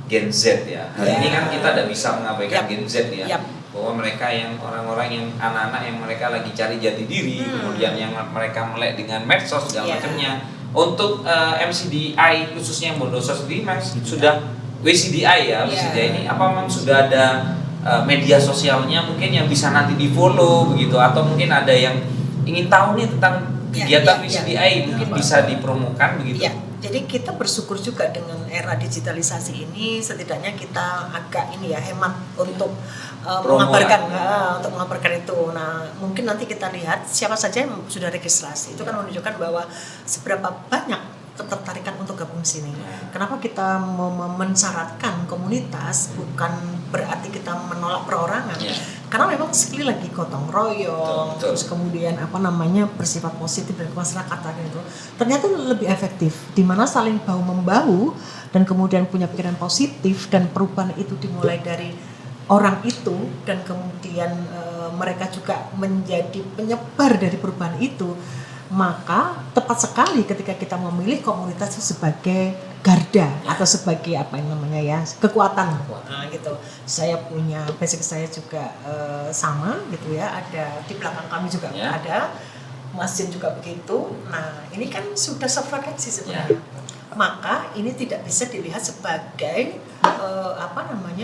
Gen Z ya. Hari ini kan kita tidak bisa mengabaikan Gen Z ya. Bahwa mereka yang orang-orang yang anak-anak yang mereka lagi cari jati diri, kemudian yang mereka melek dengan medsos segala macamnya. Untuk MCDI khususnya yang Bondoso sendiri Mas sudah WCDI ya, WCDI ini apa memang sudah ada media sosialnya mungkin yang bisa nanti di follow begitu, atau mungkin ada yang ingin tahu nih tentang kegiatan WCDI mungkin bisa dipromokan begitu. Ya, jadi kita bersyukur juga dengan era digitalisasi ini, setidaknya kita agak hemat untuk mengabarkan itu. Nah, mungkin nanti kita lihat siapa saja yang sudah registrasi. Itu kan menunjukkan bahwa seberapa banyak ketertarikan untuk gabung sini. Kenapa kita mensyaratkan komunitas, bukan berarti kita menolak perorangan. Karena memang sekali lagi gotong royong, terus kemudian bersifat positif dan kemasyarakatan itu ternyata lebih efektif, di mana saling bahu membahu dan kemudian punya pikiran positif, dan perubahan itu dimulai dari orang itu, dan kemudian mereka juga menjadi penyebar dari perubahan itu. Maka tepat sekali ketika kita memilih komunitas itu sebagai garda atau sebagai kekuatan. Nah, gitu. Saya punya basic, saya juga sama gitu ya. Ada di belakang kami juga ada, masjid juga begitu. Nah, ini kan sudah sefrekuensi sebenarnya. Maka ini tidak bisa dilihat sebagai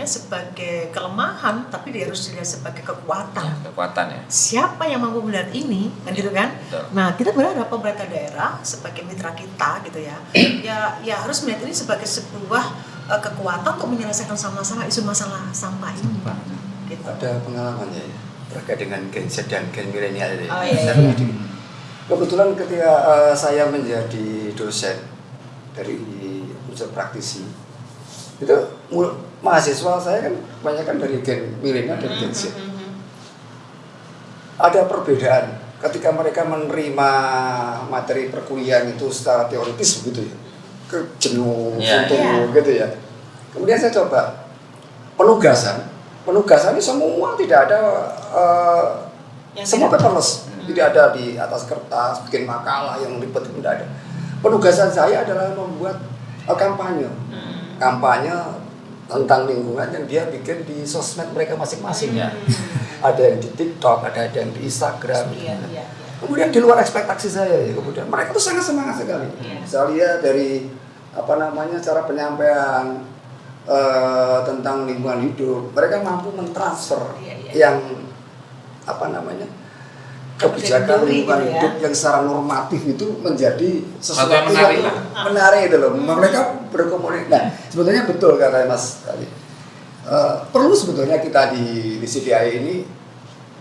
sebagai kelemahan, tapi dia harus dilihat sebagai kekuatan. Kekuatan ya. Siapa yang mampu melihat ini, kan gitu kan? Nah, kita berharap pemerintah daerah sebagai mitra kita gitu ya, ya harus melihat ini sebagai sebuah kekuatan untuk menyelesaikan sama-sama isu masalah sampah ini. Gitu. Ada pengalamannya ya terkait dengan Gen Z dan Gen milenial ini. Kebetulan ketika saya menjadi dosen dari unsur praktisi, itu mahasiswa saya kan kebanyakan dari Gen milenial dan Gen Z. Ada perbedaan ketika mereka menerima materi perkuliahan itu secara teoritis begitu ya, jenuh gitu ya. Kemudian saya coba penugasan ini semua tidak ada semua paperless, tidak ada di atas kertas bikin makalah yang ribet, tidak ada. Penugasan saya adalah membuat kampanye tentang lingkungan yang dia bikin di sosmed mereka masing-masing ya. Ada yang di TikTok, ada yang di Instagram. Kemudian di luar ekspektasi saya ya, kemudian mereka tuh sangat semangat sekali. Saya lihat dari cara penyampaian tentang lingkungan hidup, mereka mampu mentransfer yang kebijakan lingkungan hidup yang secara normatif itu menjadi sesuatu yang menarik itu loh. Mereka berkomunikasi. Nah, sebetulnya betul kata Mas tadi. Perlu sebetulnya kita di CDI ini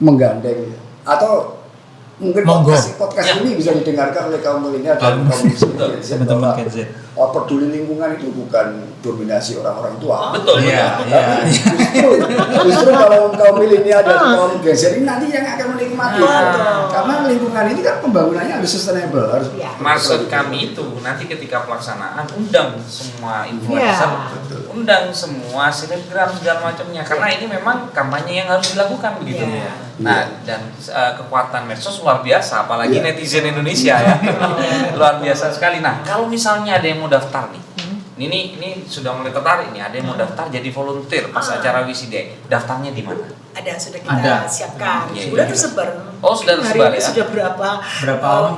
menggandeng teman-teman mungkin podcast ini bisa didengarkan oleh kaum milenial dan kaum Gen Z. Peduli lingkungan itu bukan dominasi orang-orang tua. Betul. Justru kalau kaum milenial dan kaum Gen Z ini nanti yang akan menikmati. Karena lingkungan ini kan pembangunannya harus sustainable, harus. Maksud kami itu nanti ketika pelaksanaan undang semua influencer, undang semua selebgram segala macamnya, karena ini memang kampanye yang harus dilakukan begitu. Nah, dan kekuatan medsos luar biasa, apalagi netizen Indonesia ya. Luar biasa sekali. Nah, kalau misalnya ada yang mau daftar nih, ini sudah mulai tertarik nih, ada yang mau daftar jadi volunteer pas acara WCD, daftarnya di mana? Ada, sudah kita siapkan. Sudah tersebar. Oh, sudah tersebar ya? Sudah berapa orang?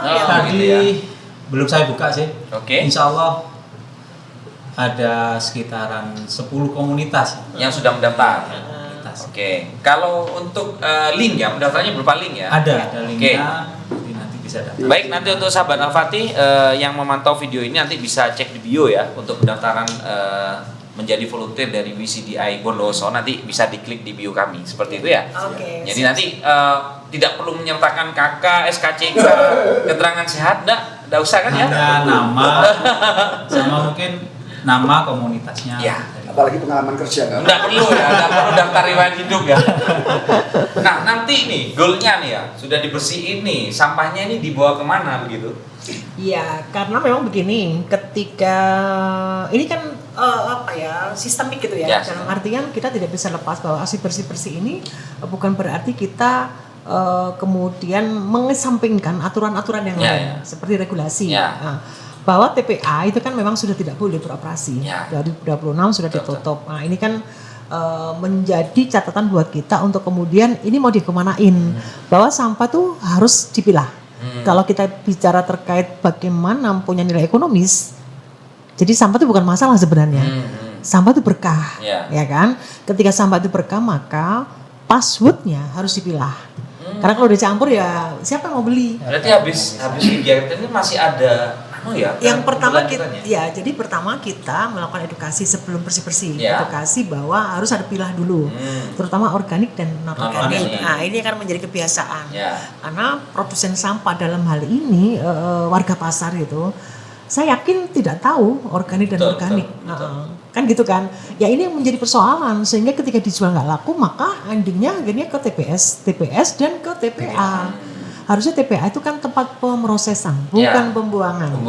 Tadi gitu ya. Belum saya buka sih. Oke. Insya Allah ada sekitaran 10 komunitas yang sudah mendaftar. Oke. Kalau untuk link ya, mendaftarnya berupa link ya? Ada linknya. Nanti bisa daftar. Baik, nanti untuk sahabat Al-Fatih yang memantau video ini nanti bisa cek di bio ya untuk pendaftaran menjadi volunteer dari WCDI Bondoso, nanti bisa diklik di bio kami seperti itu ya. Jadi nanti tidak perlu menyertakan KK, SKCK, keterangan sehat, enggak usah kan ya? Ada nama sama mungkin nama komunitasnya. Ya. Apalagi pengalaman kerja kan? Enggak perlu ya, enggak perlu daftar riwayat hidup ya. Nah, nanti nih goalnya nih ya, sudah dibersihin nih, sampahnya ini dibawa kemana begitu? Iya, karena memang begini, ketika ini kan sistemik gitu ya. Ya, Dalam artian kita tidak bisa lepas bahwa aksi bersih-bersih ini bukan berarti kita kemudian mengesampingkan aturan-aturan yang lain seperti regulasi. Nah, bahwa TPA itu kan memang sudah tidak boleh beroperasi. 2026 sudah ditutup. Nah, ini kan menjadi catatan buat kita untuk kemudian ini mau dikemanain. Bahwa sampah tuh harus dipilah. Kalau kita bicara terkait bagaimana punya nilai ekonomis, jadi sampah itu bukan masalah sebenarnya. Sampah itu berkah, ya kan? Ketika sampah itu berkah, maka passwordnya harus dipilah. Karena kalau dicampur ya siapa yang mau beli? Berarti habis kegiatan ini masih ada yang pertama jadi pertama kita melakukan edukasi sebelum bersih-bersih, edukasi bahwa harus ada pilah dulu, terutama organik dan non organik. Nah, ini akan menjadi kebiasaan, karena produsen sampah dalam hal ini warga pasar itu, saya yakin tidak tahu organik dan organik, kan gitu kan? Ya ini yang menjadi persoalan, sehingga ketika dijual nggak laku, maka akhirnya ke TPS dan ke TPA. Harusnya TPA itu kan tempat pemrosesan, bukan pembuangan.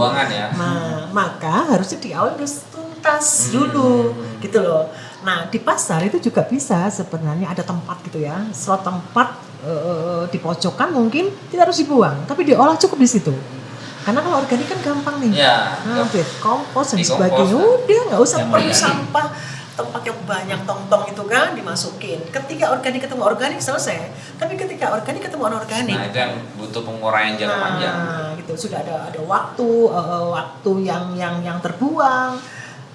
Nah, maka harusnya di awal harus tuntas dulu, gitu loh. Nah, di pasar itu juga bisa sebenarnya ada tempat gitu ya, slot tempat di pojokan mungkin tidak harus dibuang, tapi diolah cukup di situ. Karena kalau organik kan gampang nih, kompos dan sebagainya, udah nggak usah perlu sampah. Tempat yang banyak tong-tong itu kan dimasukin. Ketika organik ketemu organik selesai. Tapi ketika organik ketemu anorganik. Nah, itu yang butuh penguraian jangka panjang. Nah, gitu sudah ada waktu yang terbuang.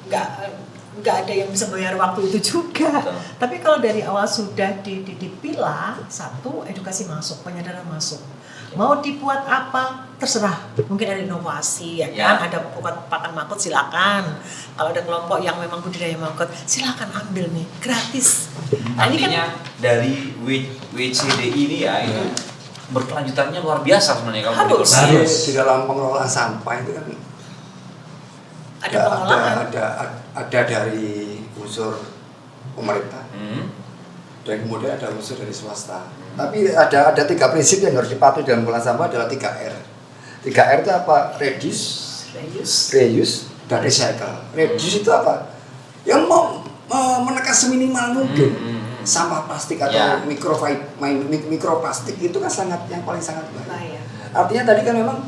Nggak ada yang bisa bayar waktu itu juga. Betul. Tapi kalau dari awal sudah dipilah, satu edukasi masuk, penyadaran masuk. Mau dibuat apa terserah, mungkin ada inovasi ya kan, ada pakan makut silakan. Kalau ada kelompok yang memang budidaya makut silakan ambil nih gratis. Nah, artinya kan, dari WCD ini ya itu berkelanjutannya luar biasa sebenarnya kalau harus di dalam pengelolaan sampah itu kan ada dari unsur pemerintah dan kemudian ada unsur dari swasta. Tapi ada 3 prinsip yang harus dipatuhi dalam pengelolaan sampah adalah 3R. 3R itu apa? Reuse, dan recycle. Reduce itu apa? Yang mau menekan seminimal mungkin sampah plastik atau mikroplastik itu kan yang paling sangat baik. Artinya tadi kan memang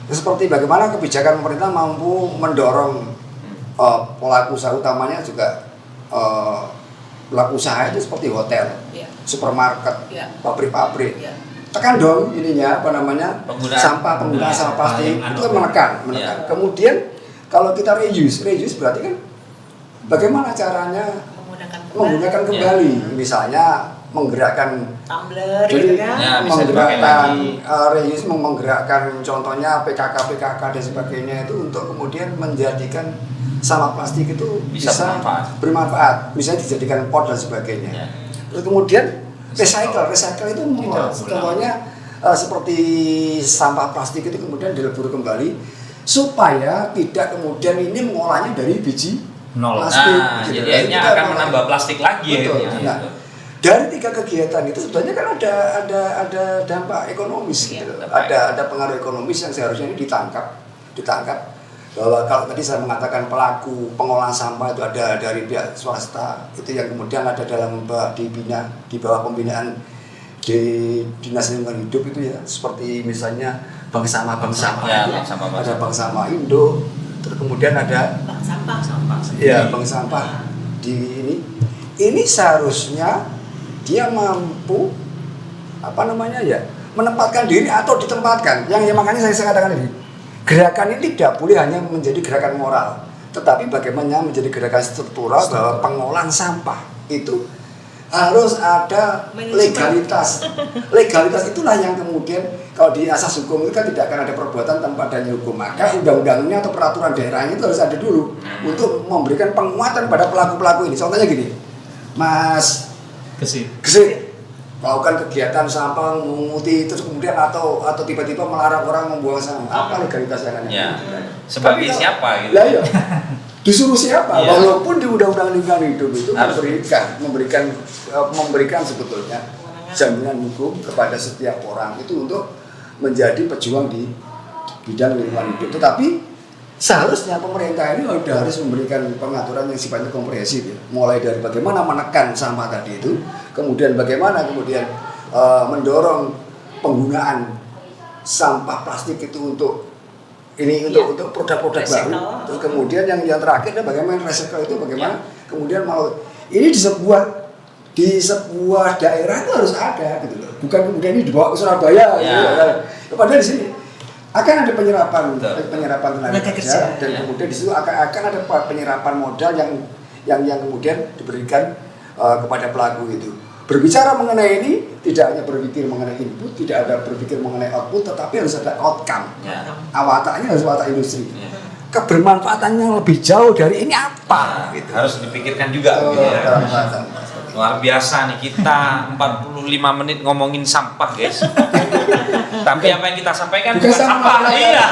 seperti bagaimana kebijakan pemerintah mampu mendorong pelaku usaha utamanya juga pelaku usaha itu seperti hotel, supermarket, pabrik-pabrik. Tekan dong ininya penggunaan sampah plastik itu kan menekan. Kemudian kalau kita reuse berarti kan bagaimana caranya menggunakan kembali, misalnya menggerakkan tumbler, menggerakkan reuse, menggerakkan contohnya PKK dan sebagainya itu untuk kemudian menjadikan sampah plastik itu bisa bermanfaat, bisa dijadikan pot dan sebagainya. Terus kemudian recycle itu contohnya seperti sampah plastik itu kemudian dilebur kembali supaya tidak kemudian ini mengolahnya dari biji plastik. Jadi akhirnya akan menambah plastik lagi. Dari 3 kegiatan itu sebenarnya kan ada dampak ekonomis gitu. Ada pengaruh ekonomis yang seharusnya ini ditangkap bahwa kalau tadi saya mengatakan pelaku pengolahan sampah itu ada dari pihak swasta itu yang kemudian ada di bawah pembinaan di Dinas Lingkungan Hidup itu ya, seperti misalnya bank sampah itu ada bank sampah Indo, terus kemudian ada bank sampah bank sampah di ini seharusnya dia mampu menempatkan diri atau ditempatkan yang makanya saya katakan ini gerakan ini tidak boleh hanya menjadi gerakan moral, tetapi bagaimana menjadi gerakan struktural bahwa pengolahan sampah itu harus ada legalitas. Legalitas itulah yang kemudian kalau di asas hukum itu kan tidak akan ada perbuatan tanpa adanya hukum. Maka undang-undangnya atau peraturan daerahnya itu harus ada dulu untuk memberikan penguatan pada pelaku-pelaku ini. Contohnya gini, Mas Gesit melakukan kegiatan sampah menguti terus kemudian atau tiba-tiba melarang orang membuang sampah, apa legalitas yang ada? Sebagai siapa gitu? Ya. Disuruh siapa? Walaupun di Undang-Undang Lingkungan Hidup itu memberikan sebetulnya jaminan hukum kepada setiap orang itu untuk menjadi pejuang di bidang lingkungan hidup. Tetapi seharusnya pemerintah ini harus memberikan pengaturan yang sifatnya komprehensif ya. Mulai dari bagaimana menekan sampah tadi itu, kemudian bagaimana mendorong penggunaan sampah plastik itu untuk produk-produk baru. Terus kemudian yang terakhir adalah bagaimana recycle itu bagaimana kemudian mau ini di sebuah daerah itu harus ada gitu loh. Bukan kemudian ini dibawa ke Surabaya gitu. Padahal di sini akan ada penyerapan tenaga kerja dan kemudian di situ akan ada penyerapan modal yang kemudian diberikan kepada pelaku itu. Berbicara mengenai ini tidak hanya berpikir mengenai input, tidak ada berpikir mengenai output, tetapi harus ada outcome. Awatannya harus watak industri. Kebermanfaatannya lebih jauh dari ini apa? Gitu. Harus dipikirkan juga. Gitu ya. Luar biasa nih, kita 45 menit ngomongin sampah guys. Tapi apa yang kita sampaikan bukan sampah. Iya.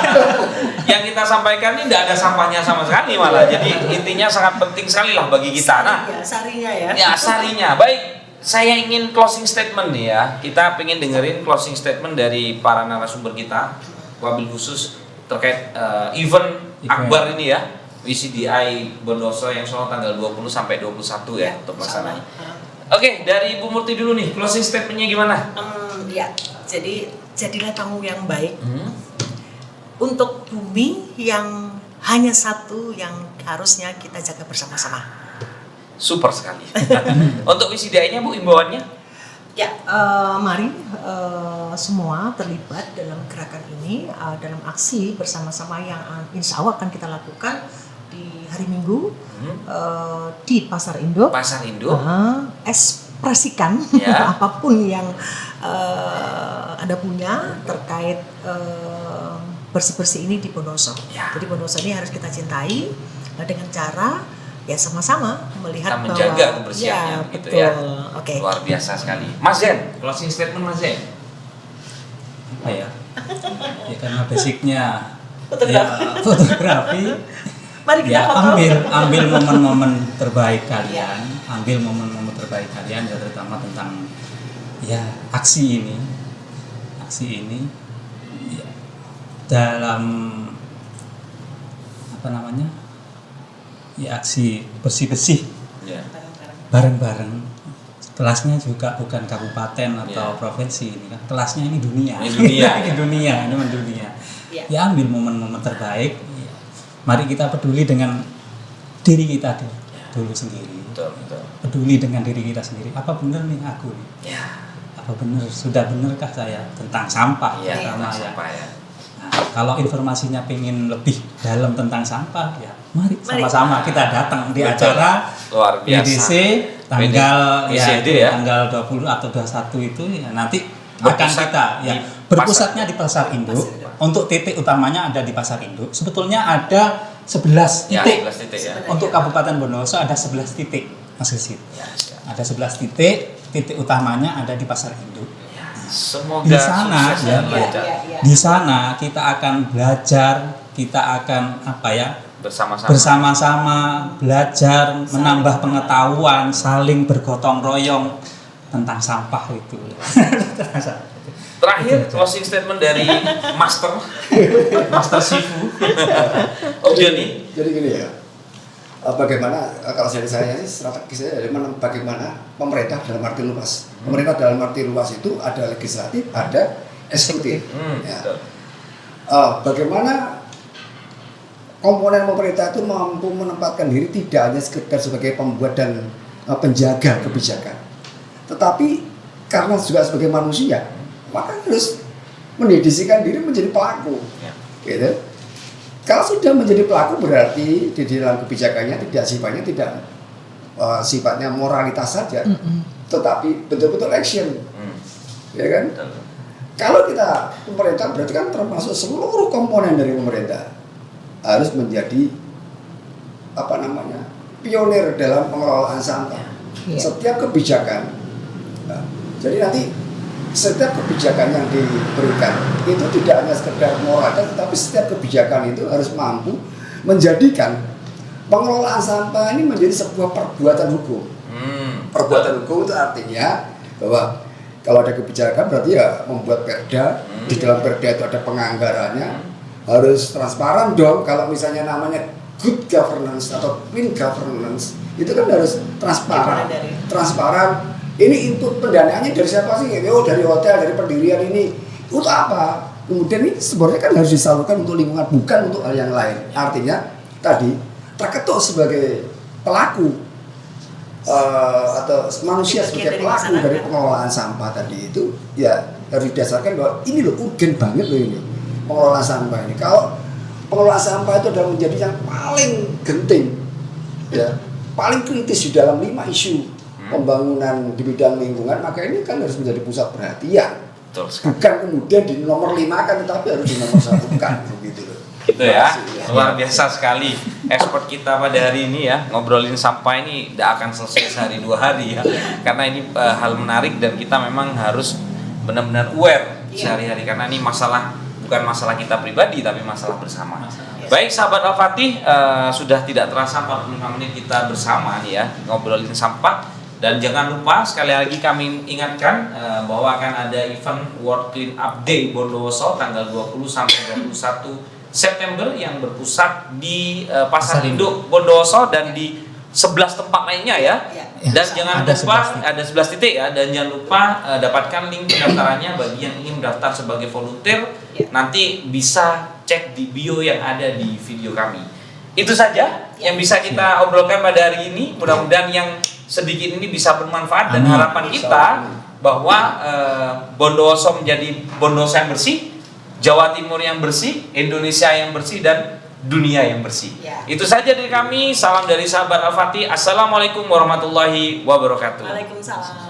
Yang kita sampaikan ini tidak ada sampahnya sama sekali malah. Jadi intinya sangat penting sekali lah bagi kita. Nah, sarinya ya. Ya, sarinya. Baik, saya ingin closing statement nih ya. Kita pengen dengerin closing statement dari para narasumber kita, wabil khusus terkait event Akbar ini ya. WCDI Bondoso yang Solo tanggal 20 sampai 21 ya untuk pelaksananya. Oke, dari Bu Murti dulu nih, closing statement-nya gimana? Ya, jadi jadilah tamu yang baik untuk bumi yang hanya satu yang harusnya kita jaga bersama-sama. Super sekali. Untuk WCDI-nya Bu, imbauannya? Ya, mari semua terlibat dalam gerakan ini, dalam aksi bersama-sama yang insya Allah akan kita lakukan di hari Minggu di Pasar Induk. Pasar Induk. Ekspresikan apapun yang Anda punya terkait bersih-bersih ini di Bondoso. Ya. Jadi Bondoso ini harus kita cintai dengan cara ya sama-sama melihat kita menjaga kebersihannya ya, gitu betul. Ya. Oke. Luar biasa sekali. Mas Zen, closing statement Mas Zen. Apa ya? Ya karena basicnya fotografi. Mari kita foto. ambil momen-momen terbaik kalian, ambil momen-momen terbaik kalian ya, terutama tentang ya aksi ini ya, dalam apa namanya ya aksi bersih-bersih bareng-bareng. Kelasnya juga bukan kabupaten atau provinsi ini kan, kelasnya ini dunia. Ini mendunia. Ya ambil momen-momen terbaik. Mari kita peduli dengan diri kita dulu sendiri. Betul. Peduli dengan diri kita sendiri. Apa benar nih aku nih? Ya. Apa benar? Sudah benarkah saya tentang sampah? Ya, tentang sampah ya. Nah, kalau informasinya pengen lebih dalam tentang sampah, ya mari sama-sama kita datang di acara luar biasa. EDC tanggal 20 atau 21 itu ya nanti akan kita ya berpusatnya di Pasar Induk. Untuk titik utamanya ada di Pasar Induk. Sebetulnya ada 11 titik. Untuk Kabupaten Bondoso ada 11 titik, Mas Gesit. Ada 11 titik utamanya ada di Pasar Induk. Semoga di sana di sana kita akan belajar, kita akan bersama-sama belajar, menambah pengetahuan, saling bergotong royong tentang sampah itu. Terakhir closing statement dari Master Sifu. Johnny. Jadi gini ya. Bagaimana kalau saya strategi saya bagaimana pemerintah dalam arti luas. Pemerintah dalam arti luas itu ada legislatif, ada eksekutif. Bagaimana komponen pemerintah itu mampu menempatkan diri tidak hanya sekedar sebagai pembuat dan penjaga kebijakan, tetapi karena juga sebagai manusia, maka harus mendedikasikan diri menjadi pelaku. Gitu. Kalau sudah menjadi pelaku berarti di dalam kebijakannya tidak sifatnya moralitas saja, tetapi betul-betul action, ya kan? Kalau kita pemerintah berarti kan termasuk seluruh komponen dari pemerintah harus menjadi pionir dalam pengelolaan sampah. Setiap kebijakan, jadi nanti setiap kebijakan yang diberikan itu tidak hanya sekedar moralitas, tetapi setiap kebijakan itu harus mampu menjadikan pengelolaan sampah ini menjadi sebuah perbuatan hukum. Perbuatan hukum itu artinya bahwa kalau ada kebijakan berarti ya membuat perda, di dalam perda itu ada penganggarannya, harus transparan dong. Kalau misalnya namanya good governance atau clean governance itu kan harus transparan. Ini input pendanaannya dari siapa sih? Oh, dari hotel, dari pendirian ini. Untuk apa? Kemudian ini sebenarnya kan harus disalurkan untuk lingkungan, bukan untuk hal yang lain. Artinya tadi terketuk sebagai pelaku atau manusia sebagai pelaku dari pengelolaan sampah tadi itu ya harus didasarkan bahwa ini loh urgen banget loh ini pengelolaan sampah ini. Kalau pengelolaan sampah itu adalah menjadi yang paling genting, ya paling kritis di dalam 5 isu pembangunan di bidang lingkungan, maka ini kan harus menjadi pusat perhatian. Bukan kemudian di nomor 5 kan, tetapi harus di nomor 1 kan, begitu loh. Gitu ya, luar biasa sekali ekspor kita pada hari ini ya. Ngobrolin sampah ini tidak akan selesai sehari 2 hari ya, karena ini hal menarik dan kita memang harus benar-benar aware sehari-hari, karena ini bukan masalah kita pribadi tapi masalah bersama. Baik sahabat Al-Fatih, sudah tidak terasa 45 menit kita bersama nih ya ngobrolin sampah. Dan jangan lupa sekali lagi kami ingatkan bahwa akan ada event World Clean Up Day Bondowoso tanggal 20 sampai 21 September yang berpusat di Pasar Induk Bondowoso dan di 11 tempat lainnya ya. Dan jangan lupa ada 11 titik ya, dan jangan lupa dapatkan link pendaftarannya bagi yang ingin mendaftar sebagai volunteer. Nanti bisa cek di bio yang ada di video kami. Itu saja yang bisa kita obrolkan pada hari ini. Mudah-mudahan yang sedikit ini bisa bermanfaat dan harapan kita bahwa Bondowoso menjadi Bondowoso yang bersih, Jawa Timur yang bersih, Indonesia yang bersih, dan dunia yang bersih. Itu saja dari kami. Salam dari sahabat Al-Fatih. Assalamualaikum warahmatullahi wabarakatuh. Waalaikumsalam.